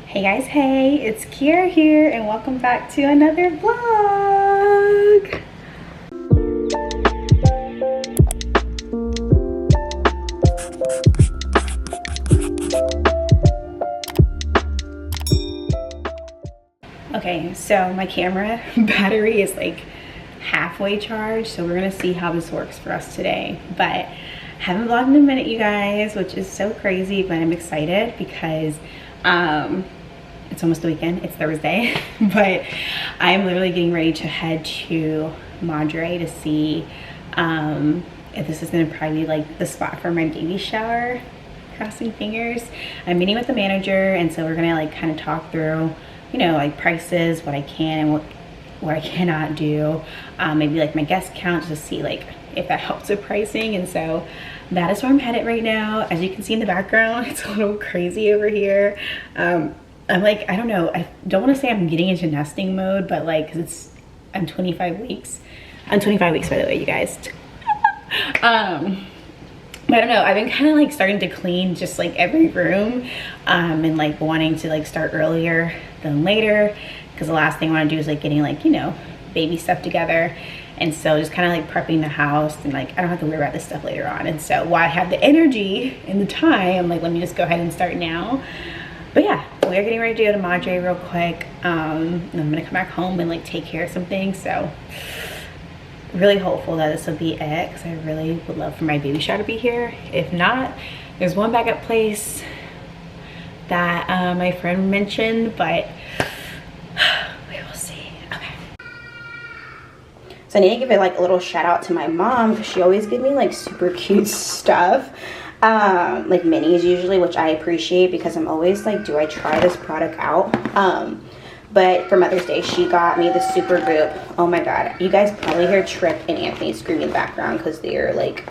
Hey guys, hey, it's Kiera here and welcome back to another vlog. Okay, so my camera battery is like halfway charged, so we're gonna see how this works for us today. But haven't vlogged in a minute, you guys, which is so crazy, but I'm excited because it's almost the weekend, it's Thursday, but I'm literally getting ready to head to Madre to see if this is gonna probably be like the spot for my baby shower, crossing fingers. I'm meeting with the manager, and so we're gonna like kind of talk through, you know, like prices, what I can and what I cannot do, maybe like my guest count to see like if that helps with pricing. And so that is where I'm headed right now. As you can see in the background, it's a little crazy over here. I'm like, I don't know, I don't want to say I'm getting into nesting mode, but like, cause I'm 25 weeks. I'm 25 weeks, by the way, you guys. But I don't know, I've been kind of like starting to clean just like every room, and like wanting to like start earlier than later, because the last thing I want to do is like getting like, you know, baby stuff together. And so just kind of like prepping the house, and like I don't have to worry about this stuff later on. And so while I have the energy and the time, I'm like, let me just go ahead and start now. But yeah, we are getting ready to go to Madre real quick. And I'm gonna come back home and like take care of some things. So really hopeful that this will be it, because I really would love for my baby shower to be here. If not, there's one backup place that my friend mentioned, but we will see. Okay. So I need to give it like a little shout out to my mom, because she always gives me like super cute stuff. Like minis usually, which I appreciate, because I'm always like, do I try this product out? But for Mother's Day, she got me the Supergoop. Oh my god, you guys probably hear Tripp and Anthony screaming in the background because they're like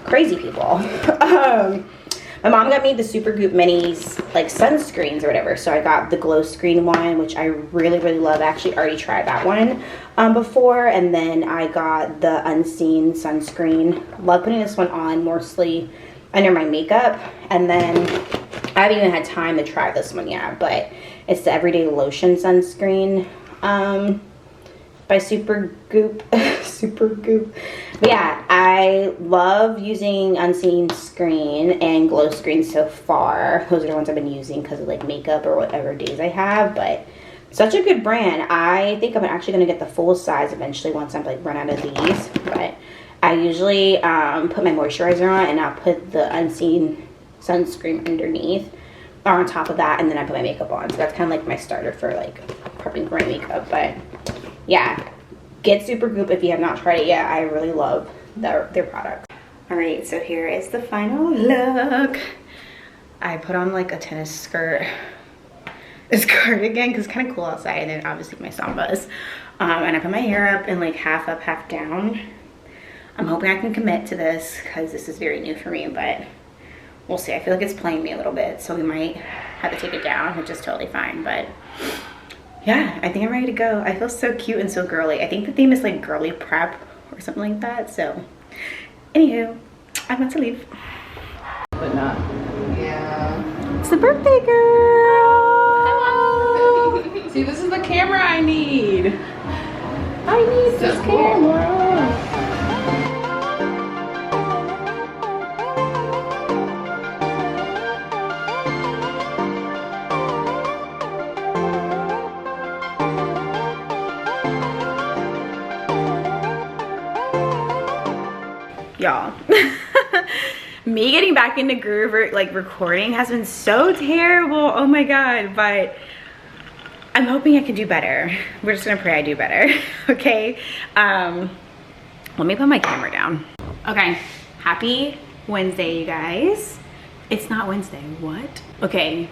crazy people. My mom got me the Supergoop minis, like sunscreens or whatever. So I got the glow screen one, which I really love. I actually already tried that one before. And then I got the unseen sunscreen. Love putting this one on mostly under my makeup. And then I haven't even had time to try this one yet, but it's the Everyday Lotion sunscreen by Supergoop. Supergoop. But yeah, I love using Unseen Screen and Glow Screen so far. Those are the ones I've been using because of like makeup or whatever days I have. But such a good brand. I think I'm actually going to get the full size eventually once I'm like run out of these. But I usually put my moisturizer on, and I'll put the Unseen sunscreen underneath or on top of that, and then I put my makeup on. So that's kind of like my starter for like prepping for my makeup. But yeah, get Supergoop if you have not tried it yet. I really love their products. All right, so here is the final look. I put on like a tennis skirt, this cardigan, because it's kind of cool outside, and then obviously my Sambas. And I put my hair up and like half up, half down. I'm hoping I can commit to this because this is very new for me, but we'll see. I feel like it's playing me a little bit, so we might have to take it down, which is totally fine. But yeah, I think I'm ready to go. I feel so cute and so girly. I think the theme is like girly prep or something like that. So anywho, I'm about to leave. But not. Yeah. It's the birthday girl. Hello. See, this is the camera I need. I need this camera. Y'all, me getting back into groove or like recording has been so terrible. Oh my god, but I'm hoping I can do better. We're just gonna pray I do better. Okay, let me put my camera down. Okay, happy Wednesday, you guys. It's not Wednesday, what? Okay,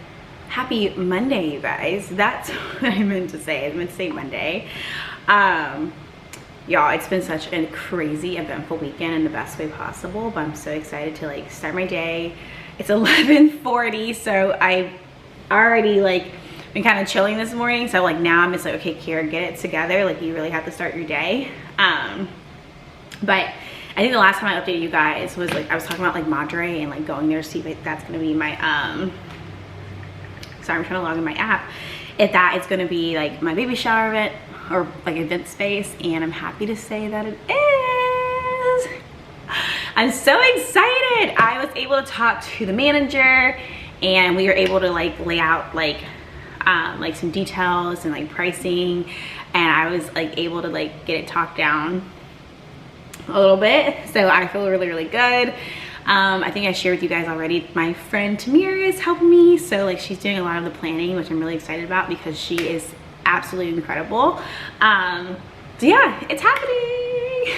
happy Monday, you guys. That's what I meant to say. I meant to say Monday. Y'all, it's been such a crazy eventful weekend in the best way possible, but I'm so excited to like start my day. It's 11:40, so I already like been kind of chilling this morning. So like now I'm just like, okay, Kiera, get it together. Like you really have to start your day. But I think the last time I updated you guys was like, I was talking about like Madre and like going there to see if that's gonna be my sorry, I'm trying to log in my app, if that is gonna be like my baby shower event or like event space, and I'm happy to say that it is. I'm so excited. I was able to talk to the manager and we were able to like lay out like some details and like pricing, and I was like able to like get it talked down a little bit, so I feel really, really good. I think I shared with you guys already, my friend Tamira is helping me, so like she's doing a lot of the planning, which I'm really excited about because she is absolutely incredible. So yeah, it's happening.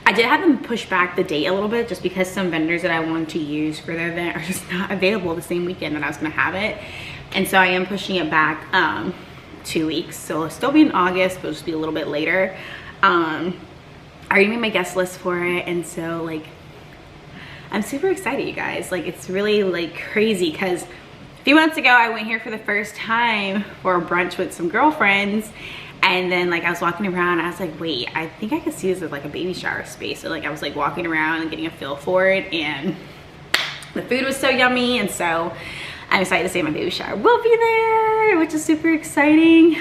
I did have them push back the date a little bit just because some vendors that I wanted to use for their event are just not available the same weekend that I was gonna have it. And so I am pushing it back 2 weeks. So it'll still be in August, but it'll just be a little bit later. I already made my guest list for it, and so like I'm super excited, you guys. Like it's really like crazy because a few months ago I went here for the first time for a brunch with some girlfriends, and then like I was walking around and I was like, wait, I think I could see this as like a baby shower space. So like I was like walking around and getting a feel for it, and the food was so yummy, and so I'm excited to say my baby shower will be there, which is super exciting.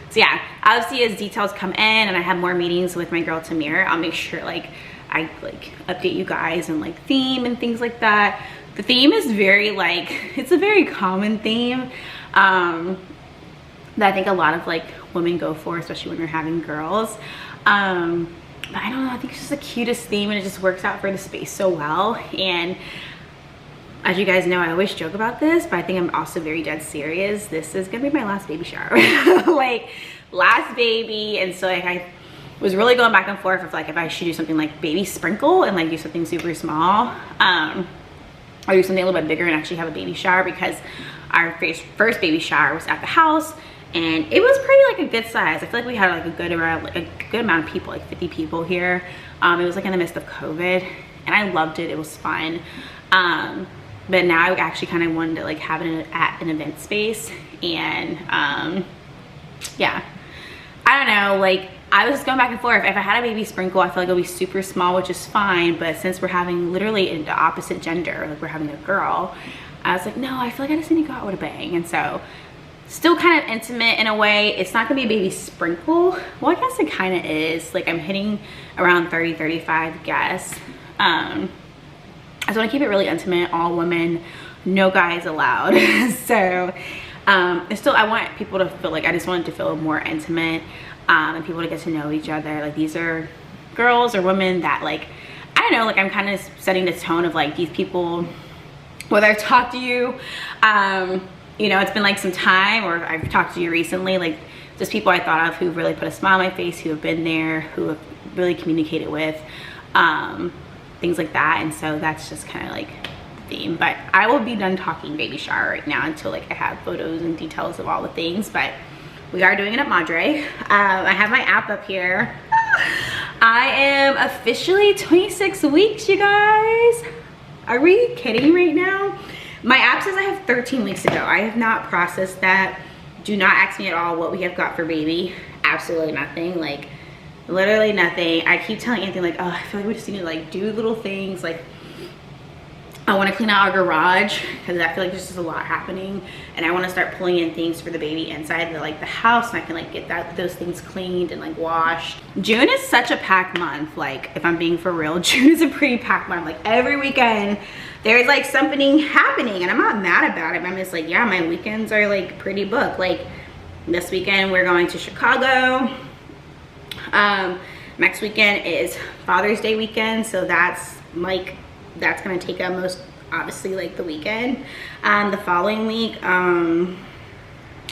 So yeah, obviously as details come in and I have more meetings with my girl Tamira, I'll make sure like I like update you guys and like theme and things like that. The theme is very like, it's a very common theme that I think a lot of like women go for, especially when you're having girls. But I don't know, I think it's just the cutest theme and it just works out for the space so well. And as you guys know, I always joke about this, but I think I'm also very dead serious. This is gonna be my last baby shower. Like last baby, and so like I was really going back and forth with like if I should do something like baby sprinkle and like do something super small, or do something a little bit bigger and actually have a baby shower, because our first baby shower was at the house and it was pretty like a good size. I feel like we had like a good amount of people, like 50 people here. It was like in the midst of COVID and I loved it. It was fun. But now I actually kind of wanted to like have it at an event space, and yeah, I don't know, like I was just going back and forth. If I had a baby sprinkle, I feel like it'll be super small, which is fine, but since we're having literally the opposite gender, like we're having a girl, I was like, no, I feel like I just need to go out with a bang. And so still kind of intimate in a way. It's not gonna be a baby sprinkle. Well, I guess it kind of is. Like I'm hitting around 30-35 guests. I just want to keep it really intimate, all women, no guys allowed. So still I want people to feel like, I just want it to feel more intimate, and people to get to know each other. Like these are girls or women that like, I don't know, like I'm kind of setting the tone of like these people, whether I've talked to you, you know, it's been like some time, or I've talked to you recently, like just people I thought of who really put a smile on my face, who have been there, who have really communicated with, things like that. And so that's just kind of like the theme. But I will be done talking baby shower right now until like I have photos and details of all the things. But we are doing it at Madre. I have my app up here. I am officially 26 weeks, you guys. Are we kidding right now? My app says I have 13 weeks to go. I have not processed that. Do not ask me at all what we have got for baby. Absolutely nothing. Like literally nothing. I keep telling Anthony like, oh, I feel like we just need to like do little things. Like I want to clean out our garage because I feel like there's just a lot happening, and I want to start pulling in things for the baby inside the house, and I can like get those things cleaned and like washed. June is such a packed month. Like if I'm being for real, June is a pretty packed month. Like every weekend there's like something happening, and I'm not mad about it. I'm just like, yeah, my weekends are like pretty booked. Like this weekend we're going to Chicago. Next weekend is Father's Day weekend, so that's gonna take up most, obviously, like the weekend. The following week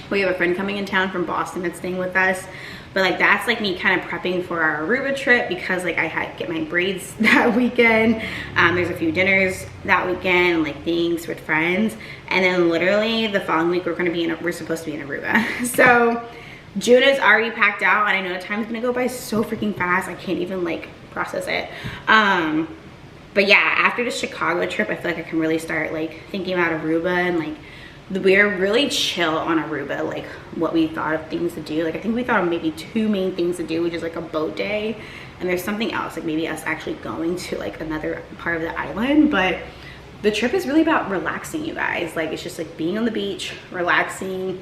we have a friend coming in town from Boston that's staying with us, but like that's like me kind of prepping for our Aruba trip, because like I had to get my braids that weekend. There's a few dinners that weekend and like things with friends, and then literally the following week we're supposed to be in Aruba. So June is already packed out, and I know the time's gonna go by so freaking fast. I can't even like process it. But yeah, after the Chicago trip, I feel like I can really start like thinking about Aruba, and like we're really chill on Aruba, like what we thought of things to do. Like I think we thought of maybe 2 main things to do, which is like a boat day, and there's something else, like maybe us actually going to like another part of the island. But the trip is really about relaxing, you guys. Like, it's just like being on the beach, relaxing,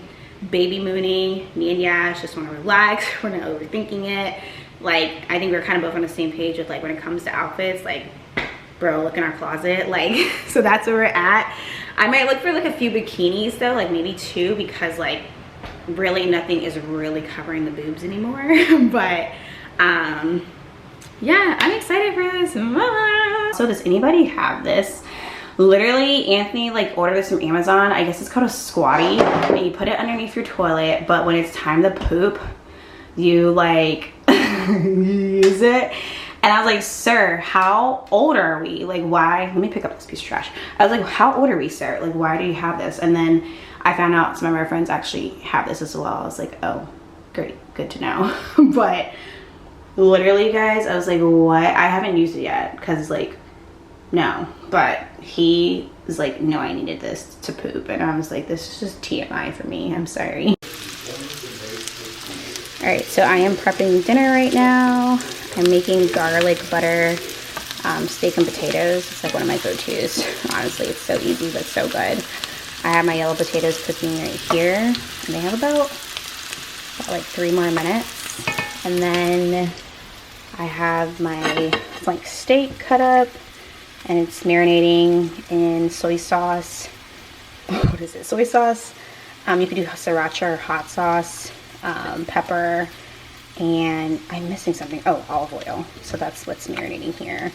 baby mooning. Me and Yash just want to relax. We're not overthinking it. Like, I think we're kind of both on the same page with like when it comes to outfits, like, bro, look in our closet. Like, so that's where we're at. I might look for like a few bikinis though, like maybe 2, because like really nothing is really covering the boobs anymore. But yeah, I'm excited for this. So does anybody have this? Literally, Anthony like ordered this from Amazon. I guess it's called a squatty, and you put it underneath your toilet, but when it's time to poop, you like use it. And I was like, sir, how old are we? Like, why? Let me pick up this piece of trash. I was like, how old are we, sir? Like, why do you have this? And then I found out some of our friends actually have this as well. I was like, oh, great, good to know. But literally, guys, I was like, what? I haven't used it yet because, like, no. But he was like, no, I needed this to poop. And I was like, this is just TMI for me. I'm sorry. All right, so I am prepping dinner right now. I'm making garlic butter steak and potatoes. It's like one of my go-tos. Honestly, it's so easy but so good. I have my yellow potatoes cooking right here, and they have about like 3 more minutes. And then I have my flank steak cut up, and it's marinating in soy sauce. What is it? Soy sauce. You could do sriracha or hot sauce, pepper, and I'm missing something. Oh, olive oil. So that's what's marinating here.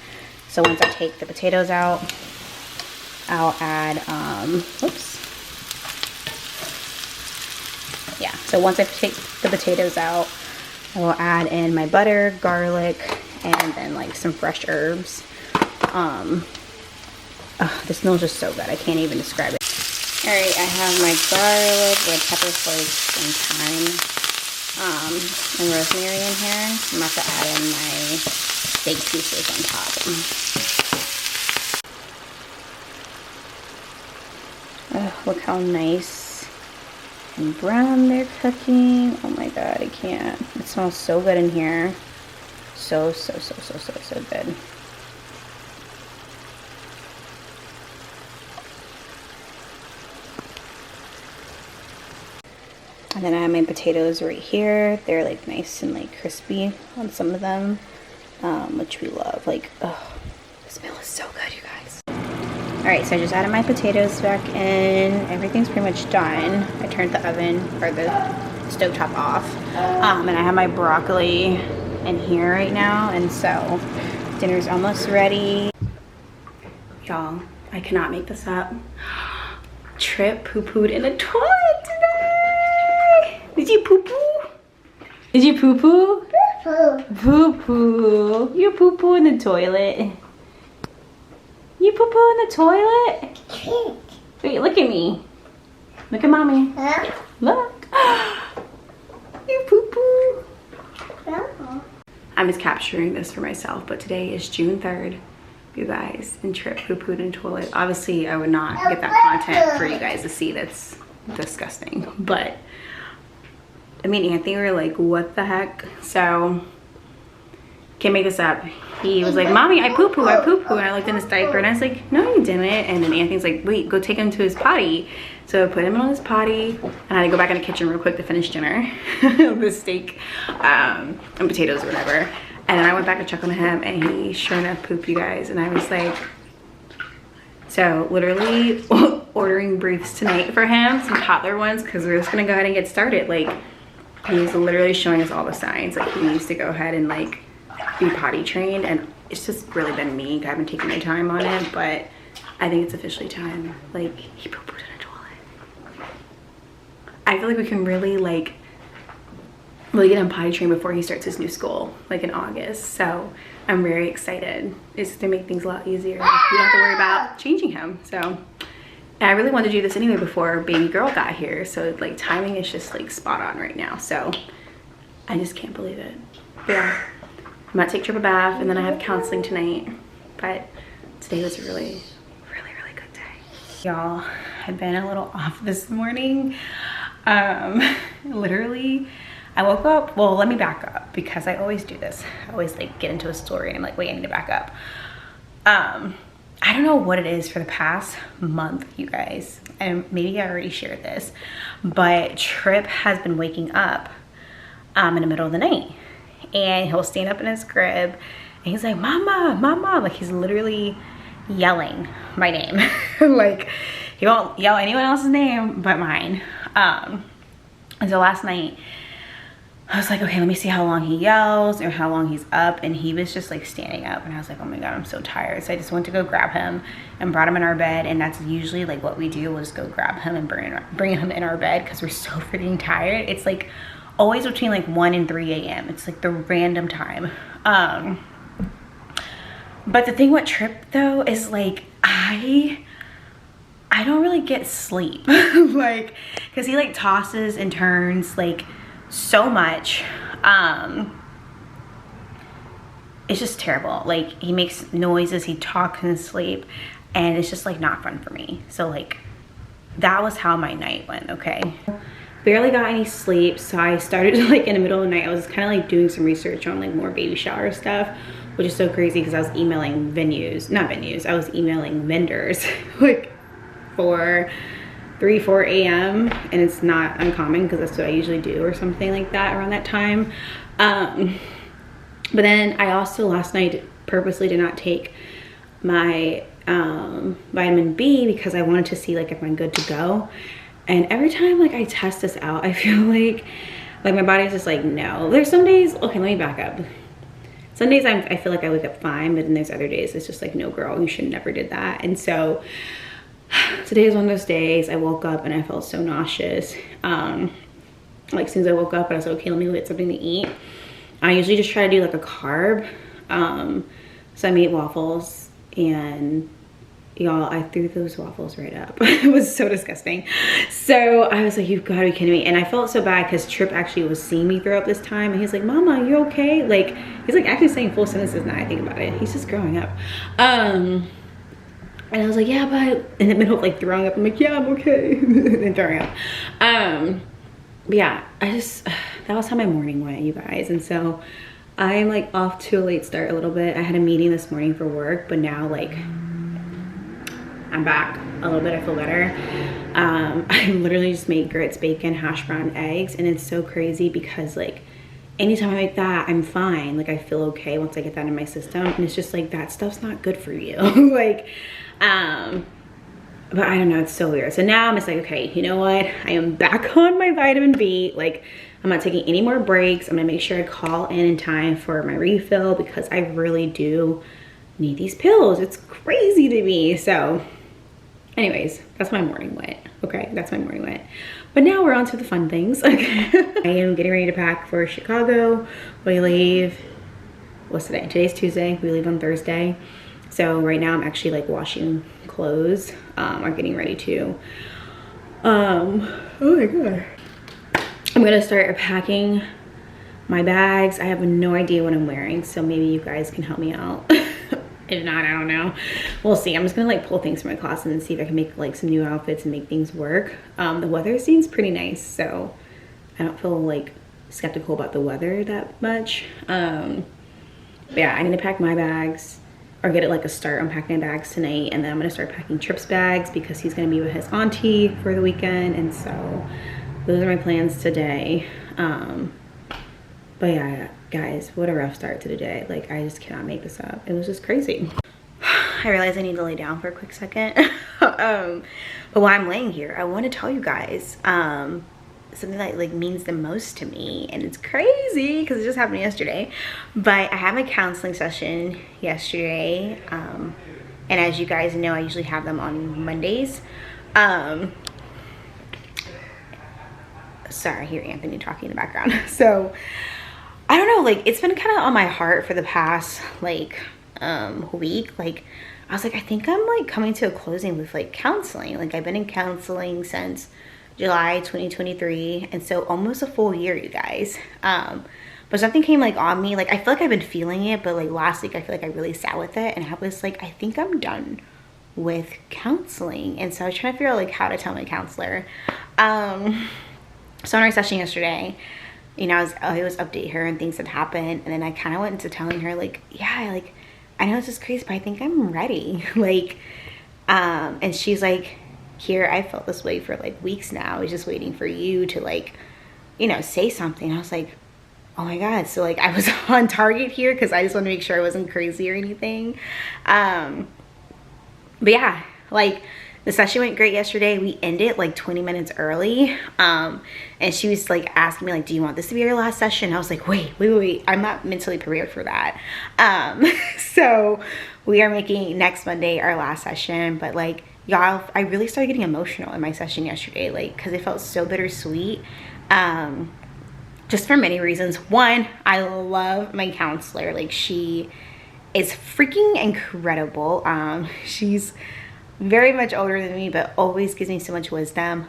So once I take the potatoes out, I'll add, oops. Yeah, so once I take the potatoes out, I will add in my butter, garlic, and then like some fresh herbs. This smells just so good. I can't even describe it. All right, I have my garlic with pepper flakes and thyme. And rosemary in here. I'm about to add in my steak pieces on top. Oh, look how nice and brown they're cooking. Oh my god, I can't. It smells so good in here. So good. And then I have my potatoes right here. They're like nice and like crispy on some of them, which we love. Like, oh, the smell is so good, you guys. All right, so I just added my potatoes back in. Everything's pretty much done. I turned the oven or the stovetop off. And I have my broccoli in here right now. And so dinner's almost ready. Y'all, I cannot make this up. Trip poo-pooed in the toilet today. Did you poo-poo? Did you poo-poo? Poo-poo. Poo-poo. You poo-poo in the toilet. You poo-poo in the toilet? Wait, look at me. Look at mommy. Huh? Look. You poo-poo. I'm just capturing this for myself, but today is June 3rd. You guys, and Trip poo-pooed in the toilet. Obviously, I would not get that content for you guys to see. That's disgusting. But I mean, Anthony, we were like, what the heck? So, can't make this up. He was like, mommy, I poo-poo, I poo-poo. And I looked in his diaper and I was like, no, you didn't. And then Anthony's like, wait, go take him to his potty. So I put him on his potty and I had to go back in the kitchen real quick to finish dinner. The steak and potatoes or whatever. And then I went back to check on him and he sure enough pooped, you guys. And I was like, so literally ordering briefs tonight for him, some toddler ones, because we're just gonna go ahead and get started. Like, he's literally showing us all the signs. Like, he needs to go ahead and like be potty trained, and it's just really been me. I haven't taken my time on it, but I think it's officially time. Like, he poo-pooed in a toilet. I feel like we can really get him potty trained before he starts his new school, like in August. So I'm very excited. It's to make things a lot easier. You don't have to worry about changing him. So, and I really wanted to do this anyway before baby girl got here. So like timing is just like spot on right now. So I just can't believe it. But yeah, I'm about to take Trip a bath and then I have counseling tonight. But today was a really good day. Y'all, I've been a little off this morning. Literally, I woke up, well, let me back up because I always do this. I always like get into a story and I'm like, wait, I need to back up. I I don't know what it is for the past month, you guys, and maybe I already shared this, but Trip has been waking up in the middle of the night, and he'll stand up in his crib and he's like, mama, mama, like he's literally yelling my name. Like he won't yell anyone else's name but mine. And so last night I was like, okay, let me see how long he yells or how long he's up. And he was just like standing up, and I was like, oh my God, I'm so tired. So I just went to go grab him and brought him in our bed. And that's usually like what we do. We'll just go grab him and bring him in our bed because we're so freaking tired. It's like always between like 1 and 3 a.m. It's like the random time. But the thing with Trip though is like, I don't really get sleep. Like, cause he like tosses and turns like so much. It's just terrible. Like he makes noises, he talks in his sleep, and it's just like not fun for me. So like that was how my night went. Okay, barely got any sleep. So I started like in the middle of the night, I was kind of like doing some research on like more baby shower stuff, which is so crazy because I was emailing I was emailing vendors like for 3-4 a.m. and it's not uncommon because that's what I usually do or something like that around that time. But then I also last night purposely did not take my vitamin B because I wanted to see like if I'm good to go. And every time like I test this out, I feel like my body's just like, no. There's some days, okay, let me back up. Some days I feel like I wake up fine, but then there's other days it's just like, no girl, you should never did that. And so today is one of those days. I woke up and I felt so nauseous. Like as soon as I woke up, I was like, okay, let me go get something to eat. I usually just try to do like a carb. So I made waffles, and y'all, I threw those waffles right up. It was so disgusting. So I was like, you've got to be kidding me. And I felt so bad because Trip actually was seeing me throw up this time, and he's like, mama, you okay? Like he's like actually saying full sentences now I think about it. He's just growing up. And I was like, yeah, but in the middle of like throwing up, I'm like, yeah, I'm okay. And throwing up. But yeah, that was how my morning went, you guys. And so I'm like off to a late start a little bit. I had a meeting this morning for work, but now like I'm back a little bit. I feel better. I literally just made grits, bacon, hash brown, eggs. And it's so crazy because like anytime I make that, I'm fine. Like I feel okay once I get that in my system. And it's just like, that stuff's not good for you. Like, but I don't know, it's so weird. So now I'm just like, okay, you know what? I am back on my vitamin B. Like I'm not taking any more breaks. I'm gonna make sure I call in time for my refill because I really do need these pills. It's crazy to me. So anyways, that's my morning went. Okay, that's my morning went. But now we're on to the fun things. Okay. I am getting ready to pack for Chicago. We leave, what's today? Today's Tuesday. We leave on Thursday. So right now I'm actually like washing clothes. I'm getting ready to. Oh my God. I'm gonna start packing my bags. I have no idea what I'm wearing, so maybe you guys can help me out. If not, I don't know. We'll see. I'm just gonna like pull things from my closet and see if I can make like some new outfits and make things work. The weather seems pretty nice, so I don't feel like skeptical about the weather that much. But yeah, I need to pack my bags or get it like a start on packing my bags tonight, and then I'm gonna start packing Trip's bags because he's gonna be with his auntie for the weekend, and so those are my plans today. But yeah, guys, what a rough start to the day. Like I just cannot make this up. It was just crazy. I realize I need to lay down for a quick second. But while I'm laying here, I want to tell you guys something that like means the most to me, and it's crazy because it just happened yesterday. But I had my counseling session yesterday, and as you guys know, I usually have them on Mondays. Sorry, I hear Anthony talking in the background. So I don't know, like it's been kind of on my heart for the past like week. Like I was like, I think I'm like coming to a closing with like counseling. Like I've been in counseling since July 2023, and so almost a full year, you guys. But something came like on me. Like I feel like I've been feeling it, but like last week I feel like I really sat with it, and I was like, I think I'm done with counseling. And so I was trying to figure out like how to tell my counselor. So in our session yesterday, you know, I always update her and things that happened, and then I kind of went into telling her like, yeah, like I know it's just crazy, but I think I'm ready. Like, and she's like, here, I felt this way for like weeks now. I was just waiting for you to like, you know, say something. I was like, oh my God. So like I was on target here because I just want to make sure I wasn't crazy or anything. But yeah, like the session went great yesterday. We ended like 20 minutes early. And she was like asking me like, do you want this to be your last session? I was like, wait. I'm not mentally prepared for that. So we are making next Monday our last session, but like, y'all, I really started getting emotional in my session yesterday, like, cause it felt so bittersweet. Just for many reasons. One, I love my counselor. Like, she is freaking incredible. She's very much older than me, but always gives me so much wisdom.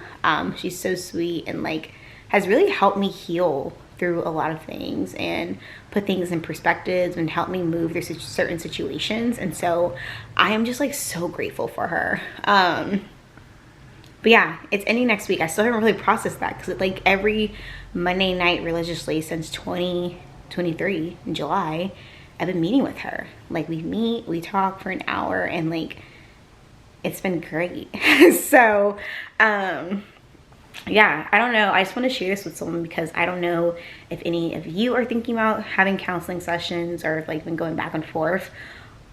She's so sweet and like has really helped me heal through a lot of things and put things in perspectives and help me move through certain situations. And so I am just like so grateful for her. But yeah, it's ending next week. I still haven't really processed that because like every Monday night religiously since 2023 in July, I've been meeting with her. Like we meet, we talk for an hour, and like it's been great. So yeah, I don't know. I just want to share this with someone because I don't know if any of you are thinking about having counseling sessions or if like been going back and forth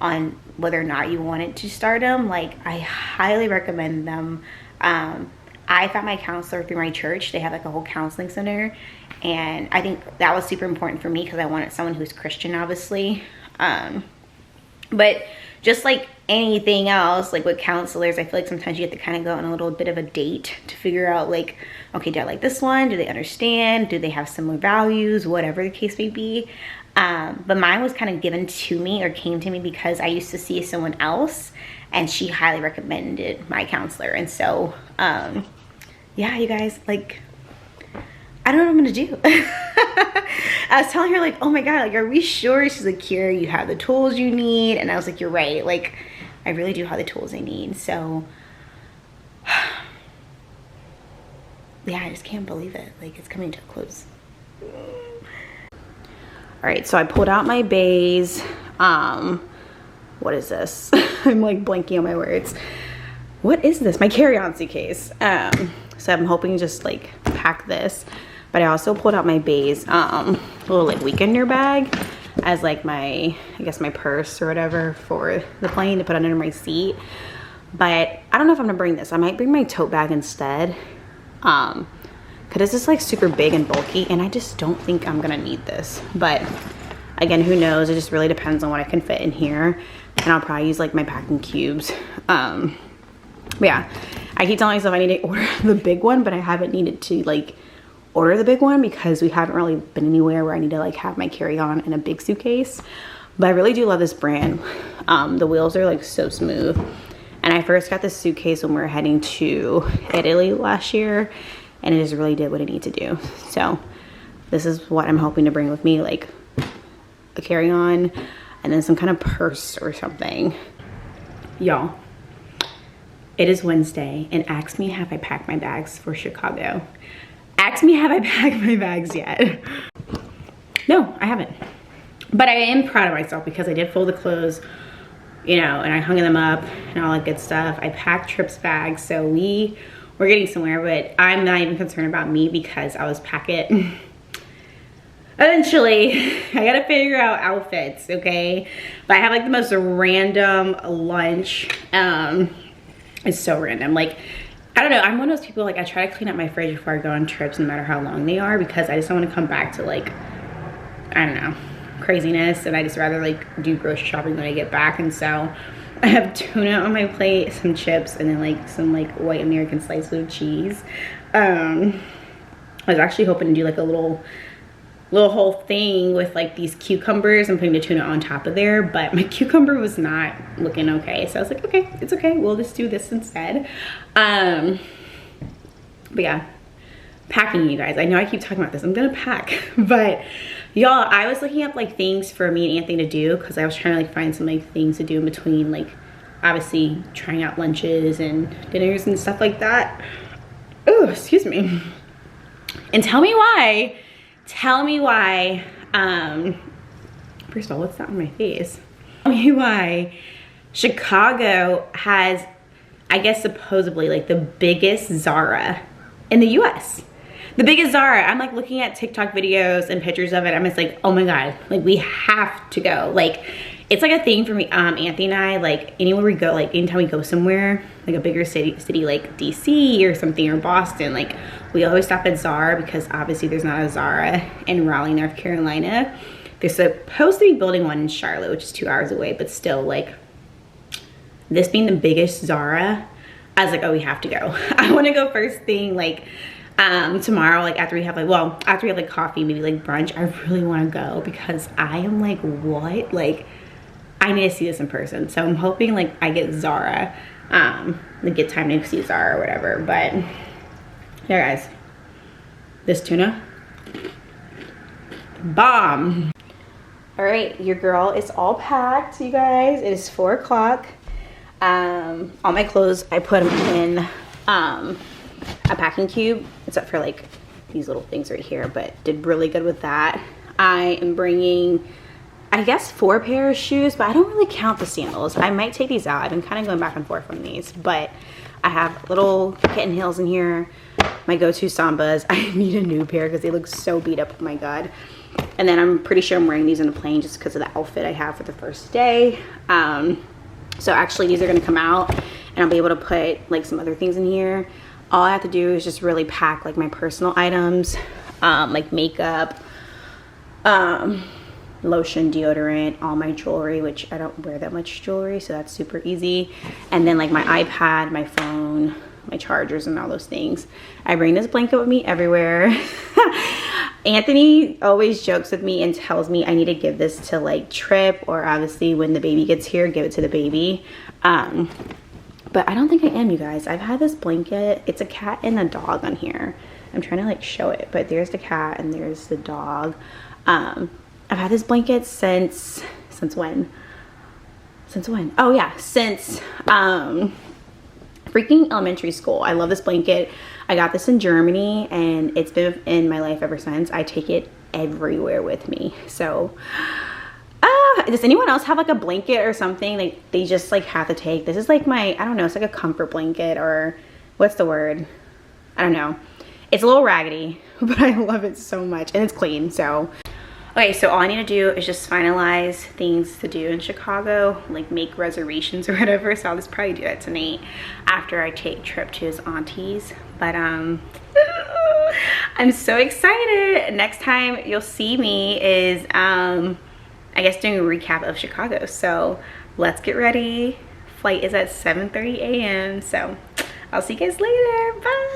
on whether or not you wanted to start them. Like I highly recommend them. I found my counselor through my church. They have like a whole counseling center, and I think that was super important for me because I wanted someone who's Christian, obviously. But just like anything else, like with counselors, I feel like sometimes you have to kind of go on a little bit of a date to figure out like, okay, do I like this one? Do they understand? Do they have similar values? Whatever the case may be. But mine was kind of given to me or came to me because I used to see someone else and she highly recommended my counselor. And so, yeah, you guys, like, I don't know what I'm gonna do. I was telling her like, oh my God, like, are we sure? She's like, Kira, you have the tools you need. And I was like, you're right. Like, I really do have the tools I need. So yeah, I just can't believe it. Like, it's coming to a close. All right, so I pulled out my bays. What is this? I'm like blanking on my words. What is this? My carry-on suitcase. So I'm hoping to just like pack this. But I also pulled out my bays, little like weekender bag as like my, I guess my purse or whatever for the plane to put under my seat. But I don't know if I'm gonna bring this. I might bring my tote bag instead. Cause it's just like super big and bulky and I just don't think I'm gonna need this. But again, who knows? It just really depends on what I can fit in here. And I'll probably use like my packing cubes. But yeah, I keep telling myself I need to order the big one, but I haven't needed to like order the big one because we haven't really been anywhere where I need to like have my carry-on in a big suitcase. But I really do love this brand. The wheels are like so smooth. And I first got this suitcase when we were heading to Italy last year, and it just really did what it needed to do. So this is what I'm hoping to bring with me, like a carry-on and then some kind of purse or something. Y'all, it is Wednesday, and ask me have I packed my bags for Chicago. Ask me have I packed my bags yet. No, I haven't. But I am proud of myself because I did fold the clothes, you know, and I hung them up and all that good stuff. I packed Tripp's bags, so we're getting somewhere, but I'm not even concerned about me because I was packing. Eventually, I gotta figure out outfits, okay? But I have like the most random lunch. It's so random. Like, I don't know, I'm one of those people, like I try to clean up my fridge before I go on trips no matter how long they are because I just don't want to come back to like, I don't know, craziness, and I just rather like do grocery shopping when I get back. And so I have tuna on my plate, some chips, and then like some like white American slice with cheese. I was actually hoping to do like a little whole thing with like these cucumbers and putting the tuna on top of there, but my cucumber was not looking okay. So I was like, okay, it's okay. We'll just do this instead. But yeah, packing, you guys. I know I keep talking about this. I'm gonna pack, but y'all, I was looking up like things for me and Anthony to do because I was trying to like find some like things to do in between, like obviously trying out lunches and dinners and stuff like that. Oh, excuse me. And tell me why, first of all, what's that on my face? me why Chicago has, I guess supposedly, like the biggest Zara in the US. The biggest Zara. I'm like looking at TikTok videos and pictures of it. I'm just like, oh my God, like we have to go. Like it's like a thing for me, Anthony and I, like anywhere we go, like anytime we go somewhere, like a bigger city like DC or something, or Boston, like we always stop at Zara, because obviously there's not a Zara in Raleigh, North Carolina. They're supposed to be building one in Charlotte, which is 2 hours away, but still, like this being the biggest Zara, I was like, oh, we have to go. I want to go first thing, like tomorrow, like after we have after we have like coffee, maybe like brunch. I really want to go because I am like, what? Like I need to see this in person. So I'm hoping like I get Zara, like get time to see Zara or whatever. But yeah, guys, this tuna, bomb. All right, your girl is all packed, you guys. It is 4 o'clock. All my clothes, I put them in a packing cube, except for like these little things right here, but did really good with that. I am bringing, I guess, 4 pairs of shoes, but I don't really count the sandals. I might take these out. I've been kind of going back and forth on these, but I have little kitten heels in here, my go-to Sambas. I need a new pair because they look so beat up. Oh my God. And then I'm pretty sure I'm wearing these in a plane just because of the outfit I have for the first day. So actually these are gonna come out and I'll be able to put like some other things in here. All I have to do is just really pack like my personal items, like makeup, lotion, deodorant, all my jewelry, which I don't wear that much jewelry, so that's super easy. And then like my iPad, my phone, my chargers, and all those things. I bring this blanket with me everywhere. Anthony always jokes with me and tells me I need to give this to like Trip, or obviously when the baby gets here, give it to the baby. But I don't think I am, you guys. I've had this blanket. It's a cat and a dog on here. I'm trying to like show it, but there's the cat and there's the dog. I've had this blanket since when? Oh yeah, since freaking elementary school. I love this blanket. I got this in Germany and it's been in my life ever since. I take it everywhere with me. So does anyone else have like a blanket or something like they just like have to take? This is like my, I don't know, it's like a comfort blanket, or what's the word? I don't know. It's a little raggedy, but I love it so much and it's clean. So okay, so all I need to do is just finalize things to do in Chicago, like make reservations or whatever. So I'll just probably do that tonight after I take Trip to his auntie's. But I'm so excited. Next time you'll see me is I guess doing a recap of Chicago. So let's get ready. Flight is at 7:30 a.m. So I'll see you guys later. Bye.